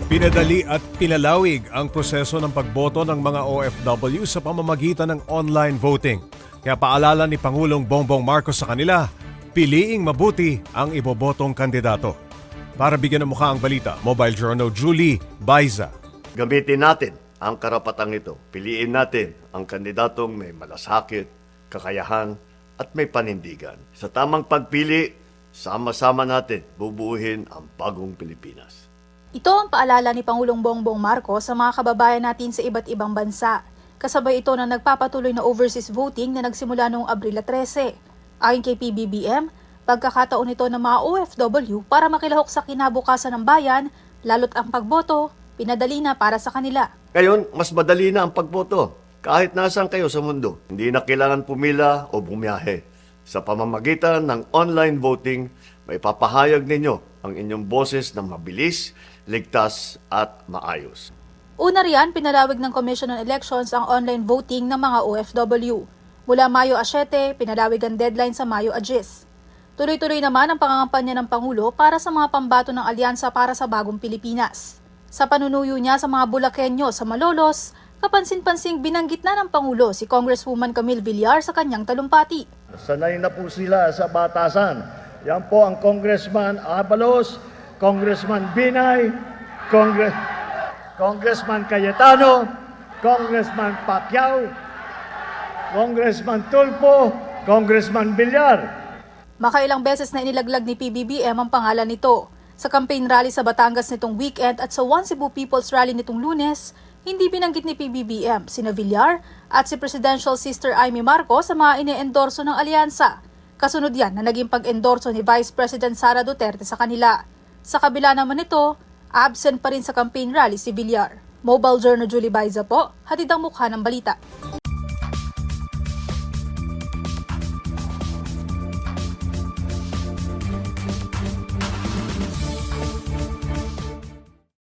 Pinadali at pinalawig ang proseso ng pagboto ng mga OFW sa pamamagitan ng online voting. Kaya paalala ni Pangulong Bongbong Marcos sa kanila, piliing mabuti ang ibobotong kandidato. Para bigyan ng mukha ang balita, Mobile Journal Julie Baiza. Gamitin natin ang karapatang ito. Piliin natin ang kandidatong may malasakit, kakayahan at may panindigan. Sa tamang pagpili, sama-sama natin bubuuin ang bagong Pilipinas. Ito ang paalala ni Pangulong Bongbong Marcos sa mga kababayan natin sa iba't ibang bansa. Kasabay ito na nagpapatuloy na overseas voting na nagsimula noong Abril 13. Ayon kay PBBM, pagkakataon ito ng mga OFW para makilahok sa kinabukasan ng bayan, lalo't ang pagboto, pinadali na para sa kanila. Ngayon, mas madali na ang pagboto. Kahit nasaan kayo sa mundo, hindi na kailangan pumila o bumiyahe. Sa pamamagitan ng online voting, may papahayag ninyo ang inyong boses na mabilis, ligtas at maayos. Una riyan, pinalawig ng Commission on Elections ang online voting ng mga OFW. Mula Mayo 7, pinalawig ang deadline sa Mayo 10. Tuloy-tuloy naman ang pangangampanya ng Pangulo para sa mga pambato ng Alyansa para sa Bagong Pilipinas. Sa panunuyo niya sa mga Bulakenyo sa Malolos, kapansin-pansing binanggit na ng Pangulo si Congresswoman Camille Villar sa kanyang talumpati. Sanay na po sila sa batasan. Yan po ang Congressman Abalos, Congressman Binay, Congressman Cayetano, Congressman Pacquiao, Congressman Tulfo, Congressman Villar. Makailang beses na inilaglag ni PBBM ang pangalan nito. Sa campaign rally sa Batangas nitong weekend at sa One Cebu People's Rally nitong Lunes, hindi binanggit ni PBBM sina Villar at si Presidential Sister Amy Marcos sa mga ine-endorso ng alyansa. Kasunod yan na naging pag-endorso ni Vice President Sara Duterte sa kanila. Sa kabila naman nito, absent pa rin sa campaign rally si Villar. Mobile Journal Julie Baiza po, hatid ang mukha ng balita.